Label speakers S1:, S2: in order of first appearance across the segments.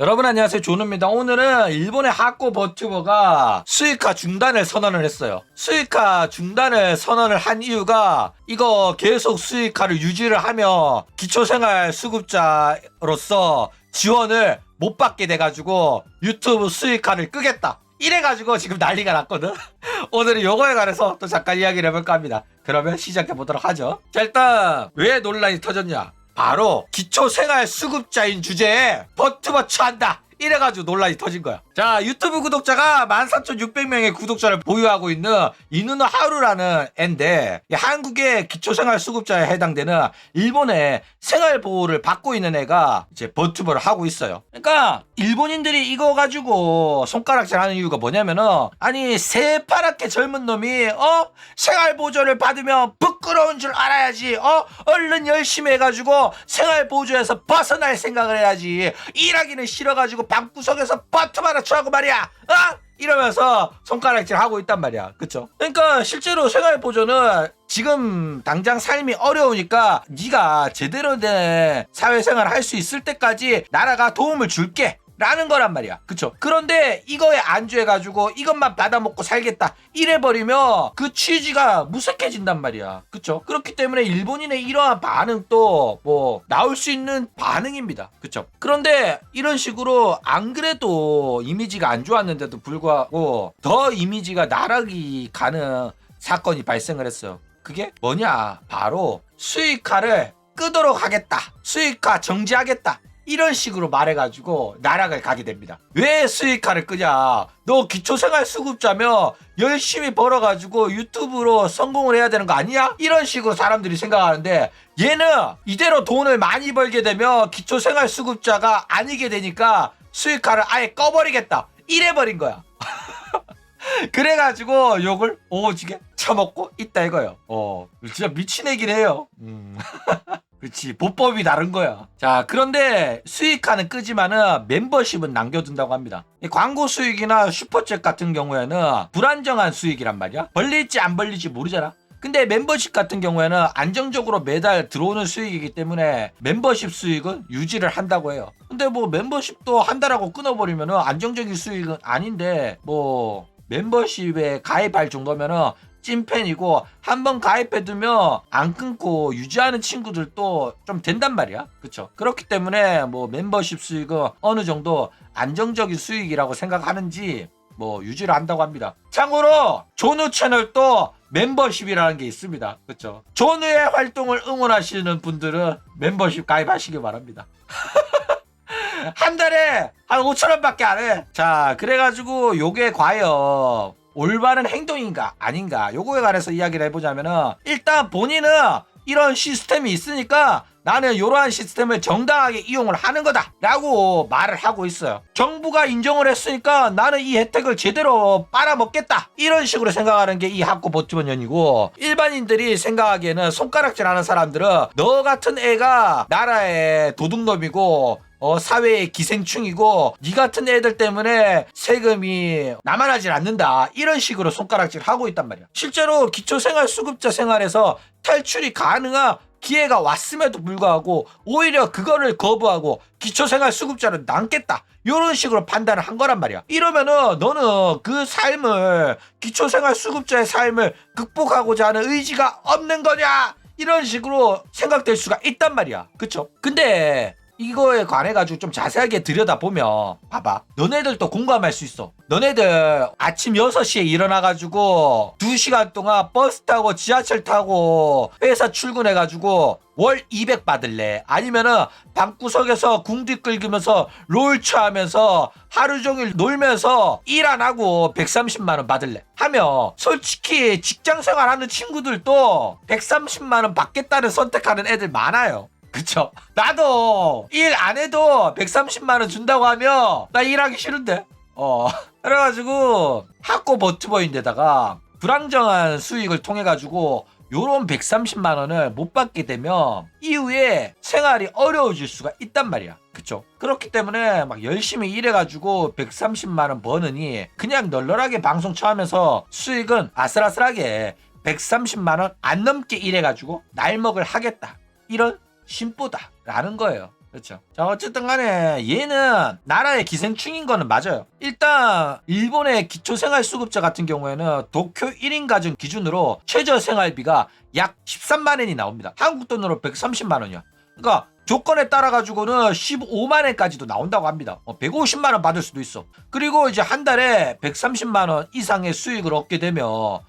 S1: 여러분 안녕하세요, 조누입니다. 오늘은 일본의 하코 버튜버가 수익화 중단을 선언을 했어요. 수익화 중단을 선언을 한 이유가 이거 계속 수익화를 유지를 하며 기초생활 수급자로서 지원을 못 받게 돼가지고 유튜브 수익화를 끄겠다, 이래가지고 지금 난리가 났거든. 오늘은 요거에 관해서 또 잠깐 이야기를 해볼까 합니다. 그러면 시작해 보도록 하죠. 자, 일단 왜 논란이 터졌냐, 바로 기초생활 수급자인 주제에 버튜버 처한다, 이래가지고 논란이 터진 거야. 자, 유튜브 구독자가 13,600명의 구독자를 보유하고 있는 이누노 하루라는 애인데, 한국의 기초생활 수급자에 해당되는 일본의 생활보호를 받고 있는 애가 이제 버튜버를 하고 있어요. 그러니까 일본인들이 이거 가지고 손가락질 하는 이유가 뭐냐면은, 아니 새파랗게 젊은 놈이 생활보조를 받으면 부끄러운 줄 알아야지, 얼른 열심히 해가지고 생활보조에서 벗어날 생각을 해야지, 일하기는 싫어가지고 방구석에서 버튜버나 하고 말이야, 이러면서 손가락질 하고 있단 말이야. 그쵸? 그러니까 실제로 생활보조는 지금 당장 삶이 어려우니까 네가 제대로 된 사회생활을 할 수 있을 때까지 나라가 도움을 줄게 라는 거란 말이야. 그쵸? 그런데 이거에 안주해가지고 이것만 받아먹고 살겠다, 이래버리면 그 취지가 무색해진단 말이야. 그쵸? 그렇기 때문에 일본인의 이러한 반응도 뭐 나올 수 있는 반응입니다. 그쵸? 그런데 이런 식으로 안 그래도 이미지가 안 좋았는데도 불구하고 더 이미지가 나락이 가는 사건이 발생을 했어요. 그게 뭐냐, 바로 수익화를 끄도록 하겠다, 수익화 정지하겠다, 이런 식으로 말해가지고 나락을 가게 됩니다. 왜 수익화를 끄냐, 너 기초생활 수급자며 열심히 벌어가지고 유튜브로 성공을 해야 되는 거 아니야? 이런 식으로 사람들이 생각하는데, 얘는 이대로 돈을 많이 벌게 되면 기초생활 수급자가 아니게 되니까 수익화를 아예 꺼버리겠다, 이래버린 거야. 그래가지고 욕을 오지게 처먹고 있다 이거요. 진짜 미친 애긴 해요. 그렇지, 보법이 다른 거야. 자, 그런데 수익화는 끄지만은 멤버십은 남겨둔다고 합니다. 광고 수익이나 슈퍼챗 같은 경우에는 불안정한 수익이란 말이야. 벌릴지 안 벌릴지 모르잖아. 근데 멤버십 같은 경우에는 안정적으로 매달 들어오는 수익이기 때문에 membership 수익은 유지를 한다고 해요. 근데 뭐 멤버십도 한 달하고 끊어버리면은 안정적인 수익은 아닌데, 뭐 멤버십에 가입할 정도면은 찐팬이고 한번 가입해두면 안 끊고 유지하는 친구들도 좀 된단 말이야. 그쵸? 그렇기 때문에 뭐 멤버십 수익은 어느 정도 안정적인 수익이라고 생각하는지 뭐 유지를 한다고 합니다. 참고로 조누 채널도 멤버십이라는 게 있습니다. 그쵸? 조누의 활동을 응원하시는 분들은 멤버십 가입하시기 바랍니다. 한 달에 한 5,000원 밖에 안 해. 자, 그래가지고 요게 과연 올바른 행동인가 아닌가, 요거에 관해서 이야기를 해보자면은, 일단 본인은 이런 시스템이 있으니까 나는 이러한 시스템을 정당하게 이용을 하는 거다 라고 말을 하고 있어요. 정부가 인정을 했으니까 나는 이 혜택을 제대로 빨아먹겠다, 이런 식으로 생각하는 게 이 하코 버튜버년이고, 일반인들이 생각하기에는, 손가락질하는 사람들은 너 같은 애가 나라의 도둑놈이고 사회의 기생충이고 니 같은 애들 때문에 세금이 남아나질 않는다, 이런 식으로 손가락질 하고 있단 말이야. 실제로 기초생활 수급자 생활에서 탈출이 가능한 기회가 왔음에도 불구하고 오히려 그거를 거부하고 기초생활 수급자를 남겠다, 이런 식으로 판단을 한 거란 말이야. 이러면은 너는 그 삶을, 기초생활 수급자의 삶을 극복하고자 하는 의지가 없는 거냐, 이런 식으로 생각될 수가 있단 말이야. 그쵸? 근데 이거에 관해가지고 좀 자세하게 들여다보면, 봐봐, 너네들도 공감할 수 있어. 너네들 아침 6시에 일어나가지고 2시간 동안 버스 타고 지하철 타고 회사 출근해가지고 월 200 받을래? 아니면은 방구석에서 궁디 끌기면서 롤차 하면서 하루 종일 놀면서 일 안 하고 130만원 받을래? 하면 솔직히 직장생활 하는 친구들도 130만원 받겠다는 선택하는 애들 많아요. 그쵸? 나도 일 안 해도 130만원 준다고 하면 나 일하기 싫은데. 그래가지고 하코 버튜버인데다가 불안정한 수익을 통해 가지고 요런 130만원을 못 받게 되면 이후에 생활이 어려워질 수가 있단 말이야. 그쵸? 그렇기 때문에 막 열심히 일해가지고 130만원 버느니 그냥 널널하게 방송 쳐하면서 수익은 아슬아슬하게 130만원 안 넘게 일해가지고 날먹을 하겠다, 이런 심보다 라는 거예요. 그렇죠. 자, 어쨌든 간에 얘는 나라의 기생충인 거는 맞아요. 일단 일본의 기초생활수급자 같은 경우에는 도쿄 1인 가정 기준으로 최저생활비가 약 13만 엔이 나옵니다. 한국 돈으로 130만 원이야. 그러니까 조건에 따라 가지고는 15만 엔까지도 나온다고 합니다. 150만 원 받을 수도 있어. 그리고 이제 한 달에 130만 원 이상의 수익을 얻게 되면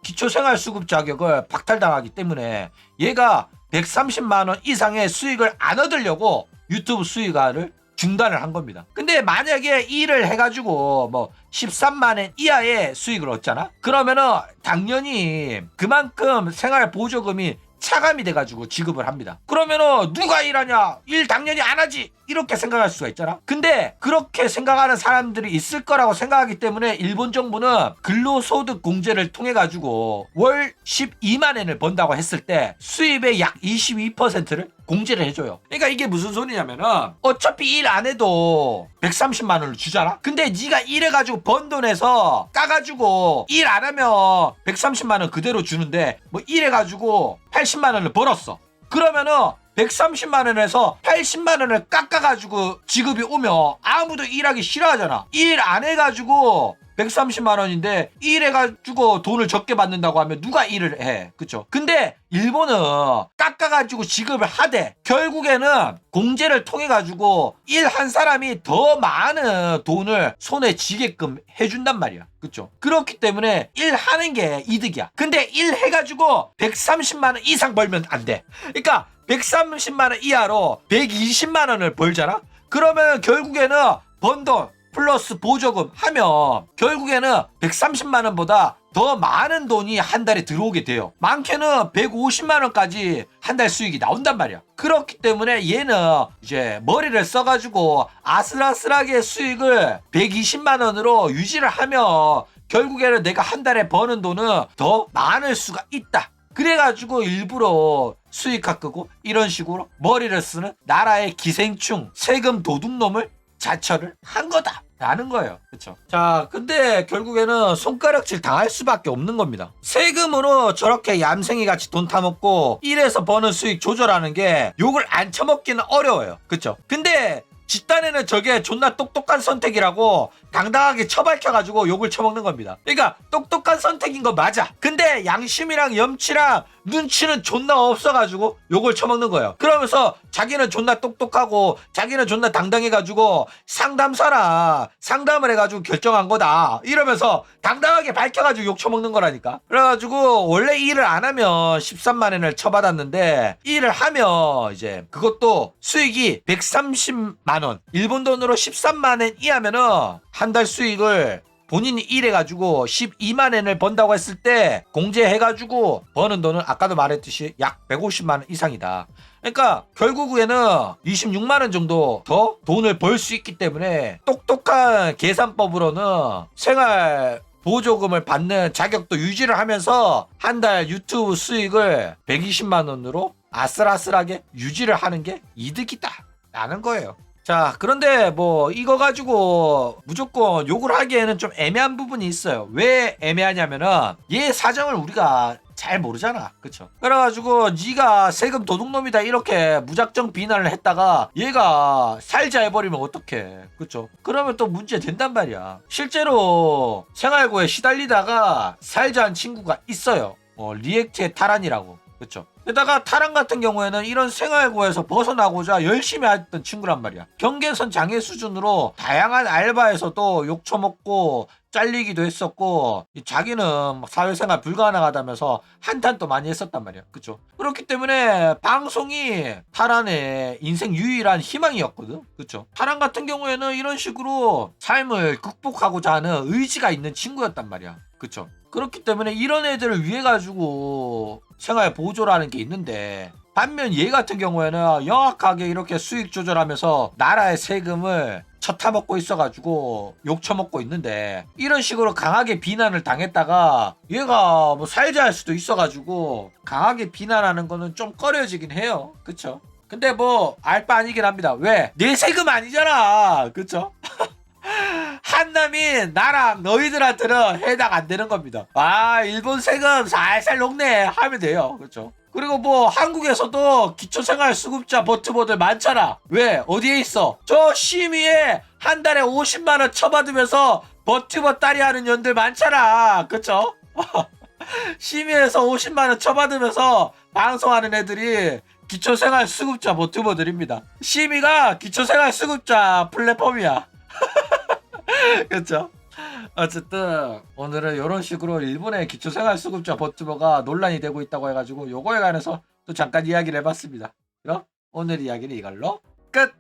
S1: 기초생활수급 자격을 박탈당하기 때문에 얘가 130만 원 이상의 수익을 안 얻으려고 유튜브 수익화를 중단을 한 겁니다. 근데 만약에 일을 해가지고 뭐 13만 엔 이하의 수익을 얻잖아? 그러면은 당연히 그만큼 생활보조금이 차감이 돼가지고 지급을 합니다. 그러면은 누가 일하냐? 일 당연히 안 하지! 이렇게 생각할 수가 있잖아. 근데 그렇게 생각하는 사람들이 있을 거라고 생각하기 때문에 일본 정부는 근로소득 공제를 통해 가지고 월 12만 엔을 번다고 했을 때 수입의 약 22%를 공제를 해줘요. 그러니까 이게 무슨 소리냐면은 어차피 일 안 해도 130만 원을 주잖아. 근데 네가 일해가지고 번 돈에서 까가지고 일 안 하면 130만 원 그대로 주는데 뭐 일해가지고 80만 원을 벌었어. 그러면은 130만 원에서 80만 원을 깎아가지고 지급이 오면 아무도 일하기 싫어하잖아. 일 안 해가지고 130만 원인데 일해가지고 돈을 적게 받는다고 하면 누가 일을 해? 그쵸? 근데 일본은 깎아가지고 지급을 하되 결국에는 공제를 통해가지고 일한 사람이 더 많은 돈을 손에 쥐게끔 해준단 말이야. 그쵸? 그렇기 때문에 일하는 게 이득이야. 근데 일해가지고 130만 원 이상 벌면 안 돼. 그러니까 130만 원 이하로 120만 원을 벌잖아? 그러면 결국에는 번 돈 플러스 보조금 하면 결국에는 130만 원보다 더 많은 돈이 한 달에 들어오게 돼요. 많게는 150만 원까지 한 달 수익이 나온단 말이야. 그렇기 때문에 얘는 이제 머리를 써가지고 아슬아슬하게 수익을 120만 원으로 유지를 하면 결국에는 내가 한 달에 버는 돈은 더 많을 수가 있다. 그래가지고 일부러 수익화 끄고 이런 식으로 머리를 쓰는 나라의 기생충 세금 도둑놈을 자처를 한 거다 라는 거예요. 그쵸? 자, 근데 결국에는 손가락질 당할 수밖에 없는 겁니다. 세금으로 저렇게 얌생이 같이 돈 타먹고 일해서 버는 수익 조절하는 게 욕을 안 처먹기는 어려워요. 그쵸? 근데 집단에는 저게 존나 똑똑한 선택이라고 당당하게 처박혀가지고 욕을 처먹는 겁니다. 그러니까 똑똑한 선택인 거 맞아. 근데 양심이랑 염치랑 눈치는 존나 없어가지고 욕을 처먹는 거예요. 그러면서 자기는 존나 똑똑하고 자기는 존나 당당해가지고 상담사랑 상담을 해가지고 결정한 거다 이러면서 당당하게 밝혀가지고 욕 처먹는 거라니까. 그래가지고 원래 일을 안 하면 13만 원을 처받았는데 일을 하면 이제 그것도 수익이 130만 원 일본 돈으로 13만 원 이하면은 한 달 수익을 본인이 일해가지고 12만 엔을 번다고 했을 때 공제해가지고 버는 돈은 아까도 말했듯이 약 150만 원 이상이다. 그러니까 결국에는 26만 원 정도 더 돈을 벌 수 있기 때문에 똑똑한 계산법으로는 생활 보조금을 받는 자격도 유지를 하면서 한 달 유튜브 수익을 120만 원으로 아슬아슬하게 유지를 하는 게 이득이다 라는 거예요. 자, 그런데 뭐 이거 가지고 무조건 욕을 하기에는 좀 애매한 부분이 있어요. 왜 애매하냐면은 얘 사정을 우리가 잘 모르잖아. 그쵸? 그래가지고 네가 세금 도둑놈이다 이렇게 무작정 비난을 했다가 얘가 살자 해버리면 어떡해. 그쵸? 그러면 또 문제 된단 말이야. 실제로 생활고에 시달리다가 살자한 친구가 있어요. 리액트의 타란이라고. 그쵸? 게다가 타란 같은 경우에는 이런 생활고에서 벗어나고자 열심히 했던 친구란 말이야. 경계선 장애 수준으로 다양한 알바에서도 욕 처먹고 잘리기도 했었고 자기는 사회생활 불가능하다면서 한탄도 많이 했었단 말이야. 그쵸? 그렇기 때문에 방송이 타란의 인생 유일한 희망이었거든. 그쵸? 타란 같은 경우에는 이런 식으로 삶을 극복하고자 하는 의지가 있는 친구였단 말이야. 그쵸? 그렇기 때문에 이런 애들을 위해 가지고 생활 보조라는 게 있는데 반면 얘 같은 경우에는 영악하게 이렇게 수익 조절하면서 나라의 세금을 쳐타먹고 있어가지고 욕 처먹고 있는데 이런 식으로 강하게 비난을 당했다가 얘가 뭐 살자 할 수도 있어가지고 강하게 비난하는 거는 좀 꺼려지긴 해요. 그쵸? 근데 뭐 알 바 아니긴 합니다. 왜? 내 세금 아니잖아. 그쵸? 한남인 나랑 너희들한테는 해당 안 되는 겁니다. 아, 일본 세금 살살 녹네 하면 돼요. 그렇죠? 그리고 뭐 한국에서도 기초생활수급자 버튜버들 많잖아. 왜? 어디에 있어? 저 심의에 한 달에 50만 원 쳐받으면서 버튜버 딸이 하는 년들 많잖아. 그쵸? 심의에서 50만 원 쳐받으면서 방송하는 애들이 기초생활수급자 버튜버들입니다. 심의가 기초생활수급자 플랫폼이야. 그쵸? 어쨌든 오늘은 이런 식으로 일본의 기초생활수급자 버튜버가 논란이 되고 있다고 해가지고 요거에 관해서 또 잠깐 이야기를 해봤습니다. 그럼 오늘 이야기는 이걸로 끝!